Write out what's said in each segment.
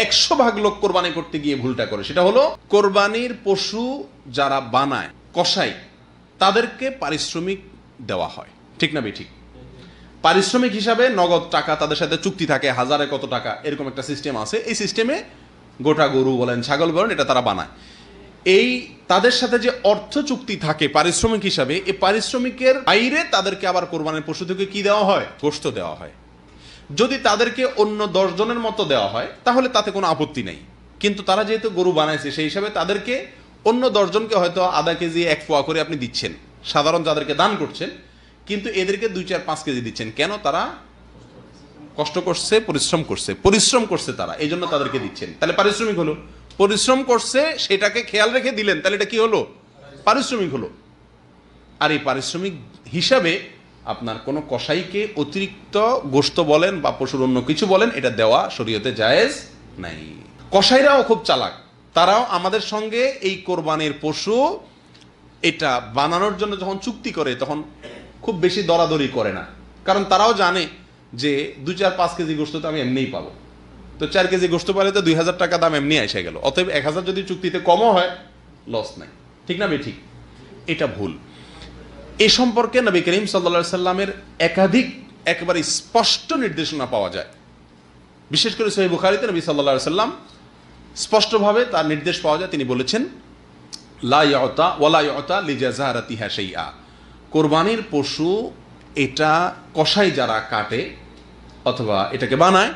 100 ভাগ লোক কোরবানি করতে গিয়ে ভুলটা করে, সেটা হলো কোরবানির পশু যারা বানায়, কসাই, তাদেরকে পারিশ্রমিক দেওয়া হয়। ঠিক না ঠিক? পারিশ্রমিক হিসাবে নগদ টাকা, তাদের সাথে চুক্তি থাকে, হাজারে কত টাকা, এরকম একটা সিস্টেম আছে। এই সিস্টেমে গোটা গরু বলেন, ছাগল বলেন, এটা তারা বানায়। এই তাদের সাথে যে অর্থ চুক্তি থাকে পারিশ্রমিক হিসাবে, এই পারিশ্রমিকের বাইরে তাদেরকে আবার কোরবানির পশু থেকে কি দেওয়া হয়? গোশত দেওয়া হয়। যদি তাদেরকে অন্য 10 জনের মতো দেওয়া হয় তাহলে তাতে কোনো আপত্তি নেই, কিন্তু তারা যেহেতু গরু বানাইছে সেই হিসাবে তাদেরকে অন্য 10 জনকে হয়তো আধা কেজি 1 পোয়া করে আপনি দিচ্ছেন, সাধারণ যাদেরকে দান করছেন, কিন্তু এদেরকে 2, 4, 5 কেজি দিচ্ছেন। কেন? তারা কষ্ট করছে, পরিশ্রম করছে তারা, এই জন্য তাদেরকে দিচ্ছেন। তাহলে পারিশ্রমিক হলো। পরিশ্রম করছে সেটাকে খেয়াল রেখে দিলেন, তাহলে এটা কি হলো? পারিশ্রমিক হলো। আর এই পারিশ্রমিক হিসাবে আপনার কোনো কসাইকে অতিরিক্ত গোশত বলেন বা পশুর অন্য কিছু বলেন, এটা দেওয়া শরীয়তে জায়েজ নাই। কসাইরাও খুব চালাক, তারাও আমাদের সঙ্গে এই কোরবানির পশু এটা বানানোর জন্য যখন চুক্তি করে তখন খুব বেশি দরাদরি করে না, কারণ তারাও জানে যে 2, 4, 5 কেজি গোশত তো আমি এমনিই পাবো, তো 4 কেজি গোশত পালে তো 2000 টাকা দাম এমনি এসে গেল, অতএব 1000 যদি চুক্তিতে কমও হয় লস নাই। ঠিক না ঠিক? এটা ভুল। এ সম্পর্কে নবী করিম সাল্লাল্লাহু আলাইহি সাল্লামের একাধিক একেবারে স্পষ্ট নির্দেশনা পাওয়া যায়। বিশেষ করে সহিহ বুখারীতে নবী সাল্লাল্লাহু আলাইহি সাল্লাম স্পষ্টভাবে তার নির্দেশ পাওয়া যায়। তিনি বলেছেন, লা ইউতা ওয়ালা ইউতা লিজাযারাতিহা শাইআ, কোরবানির পশু এটা কসাই যারা কাটে অথবা এটাকে বানায়,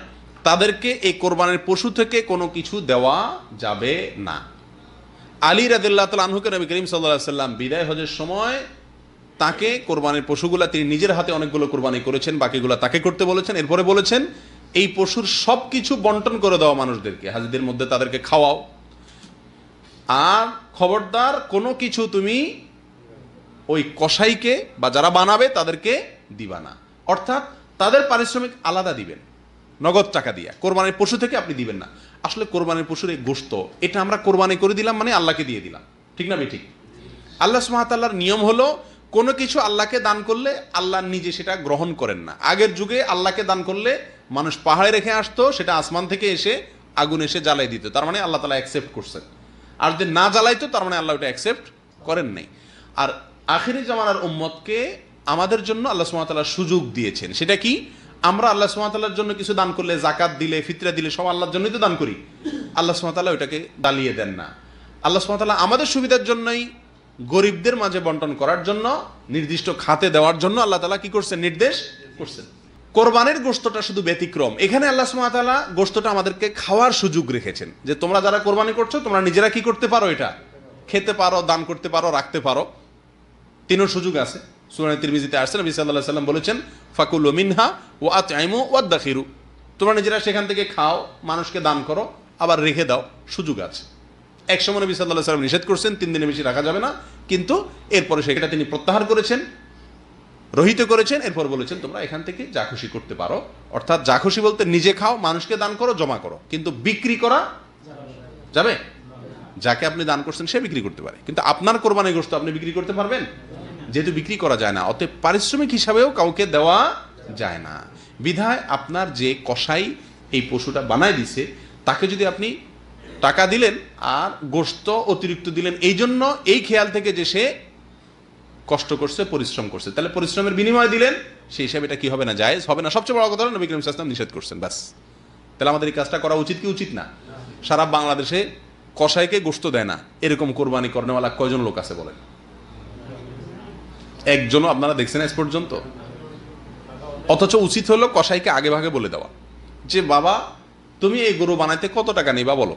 তাদেরকে এই কোরবানির পশু থেকে কোনো কিছু দেওয়া যাবে না। আলী রাদিয়াল্লাহু তাআলা আনহুকে নবী করিম সাল্লাল্লাহু আলাইহি সাল্লাম বিদায় হজের সময় তাকে কোরবানির পশুগুলা, তিনি নিজের হাতে অনেকগুলো কোরবানি করেছেন, বাকিগুলো তাকে করতে বলেছেন। এরপরে বলেছেন এই পশুর সব কিছু বন্টন করে দেওয়া মানুষদেরকে, হাজিদের মধ্যে তাদেরকে খাওয়াও, আর খবরদার কোনো কিছু তুমি ওই কসাইকে বা যারা বানাবে তাদেরকে দিবা না। অর্থাৎ তাদের পারিশ্রমিক আলাদা দিবেন, নগদ টাকা দিয়া, কোরবানির পশু থেকে আপনি দিবেন না। আসলে কোরবানির পশুর এই গোশত, এটা আমরা কোরবানি করে দিলাম মানে আল্লাহকে দিয়ে দিলাম। ঠিক না ঠিক? আল্লাহ সুবহানাহু ওয়া তাআলার নিয়ম হলো কোনো কিছু আল্লাহকে দান করলে আল্লাহ নিজে সেটা গ্রহণ করেন না। আগের যুগে আল্লাহকে দান করলে মানুষ পাহাড়ে রেখে আসতো, সেটা আসমান থেকে এসে আগুন এসে জ্বালাই দিত, তার মানে আল্লাহ তাআলা অ্যাকসেপ্ট করছেন। আর যদি না জ্বালাইতো তার মানে আল্লাহ ওটা অ্যাকসেপ্ট করেন নাই। আর আখিরি জামানার উম্মতকে আমাদের জন্য আল্লাহ সুবহানাহু ওয়া তাআলা সুযোগ দিয়েছেন। সেটা কি? আমরা আল্লাহ সুবহানাহু ওয়া তাআলার জন্য কিছু দান করলে, যাকাত দিলে, ফিতরা দিলে, সব আল্লাহর জন্যই তো দান করি। আল্লাহ সুবহানাহু ওয়া তাআলা ওটাকে দালিয়ে দেন না। আল্লাহ সুবহানাহু ওয়া তাআলা আমাদের সুবিধার জন্যই, গরিবদের মাঝে বন্টন করার জন্য, নির্দিষ্ট খাতে দেওয়ার জন্য আল্লাহ তাআলা কি করছেন? নির্দেশ করছেন। কোরবানির গোশতটা শুধু ব্যতিক্রম। এখানে আল্লাহ সুবহানাহু ওয়া তাআলা গোশতটা আমাদেরকে খাওয়ার সুযোগ রেখেছেন, যে তোমরা যারা কোরবানি করছো তোমরা নিজেরা কি করতে পারো? এটা খেতে পারো, দান করতে পারো, রাখতে পারো। তিনও সুযোগ আছে। সূরা তিরমিজিতে আসছে, নবী সাল্লাল্লাহু আলাইহি সাল্লাম বলেছেন, ফাকুলু মিনহা ওয়া আতইমু ওয়াদাখিরু, তোমরা নিজেরা সেখান থেকে খাও, মানুষকে দান করো, আবার রেখে দাও, সুযোগ আছে। এক সময় নবী সাল্লাল্লাহু আলাইহি সাল্লাম নিষেধ করছেন 3 দিনের বেশি রাখা যাবে না, কিন্তু এরপরে সেটা তিনি প্রত্যাহার করেছেন, রহিত করেছেন। এরপর বলেছেন তোমরা এখান থেকে যা খুশি করতে পারো। অর্থাৎ যা খুশি বলতে নিজে খাও, মানুষকে দান করো, জমা করো, কিন্তু বিক্রি করা যাবে? যাকে আপনি দান করছেন সে বিক্রি করতে পারে, কিন্তু আপনার কোরবানির গোশত আপনি বিক্রি করতে পারবেন? যেহেতু বিক্রি করা যায় না, অতএব পারিশ্রমিক হিসাবেও কাউকে দেওয়া যায় না। বিধায় আপনার যে কসাই এই পশুটা বানায় দিছে, তাকে যদি আপনি টাকা দিলেন আর গোশত অতিরিক্ত দিলেন এই জন্য, এই খেয়াল থেকে যে সে কষ্ট করছে, পরিশ্রম করছে, তাহলে পরিশ্রমের বিনিময় দিলেন, সেই হিসাবে এটা কি হবে না? জায়েজ হবে না। সবচেয়ে বড় কথা হলো নবী করিম সাল্লাল্লাহু আলাইহি ওয়াসাল্লাম নিষেধ করছেন, ব্যাস। তাহলে আমাদের এই কাজটা করা উচিত কি উচিত না? সারা বাংলাদেশে কসাইকে গোশত দেয় না এরকম কোরবানি করেনেওয়ালা কয়জন লোক আছে বলেন? একজনও আপনারা দেখছেন আজ পর্যন্ত? অথচ উচিত হলো কসাইকে আগে ভাগে বলে দেওয়া যে বাবা তুমি এই গরু বানাইতে কত টাকা নিবা বলো,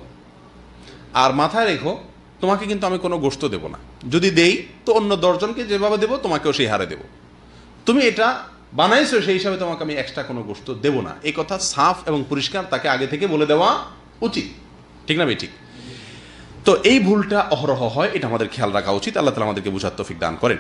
আর মাথায় রেখো তোমাকে কিন্তু আমি কোনো গোশত দেবো না, যদি দেই তো অন্য 10 জনকে যেভাবে দেবো তোমাকেও সেই হারে দেবো, তুমি এটা বানাইছো সেই হিসাবে তোমাকে আমি এক্সট্রা কোনো গোশত দেবো না। এই কথা সাফ এবং পরিষ্কার তাকে আগে থেকে বলে দেওয়া উচিত। ঠিক না ঠিক? তো এই ভুলটা অহরহ হয়, এটা আমাদের খেয়াল রাখা উচিত। আল্লাহ তাআলা আমাদেরকে বুঝার তৌফিক দান করেন।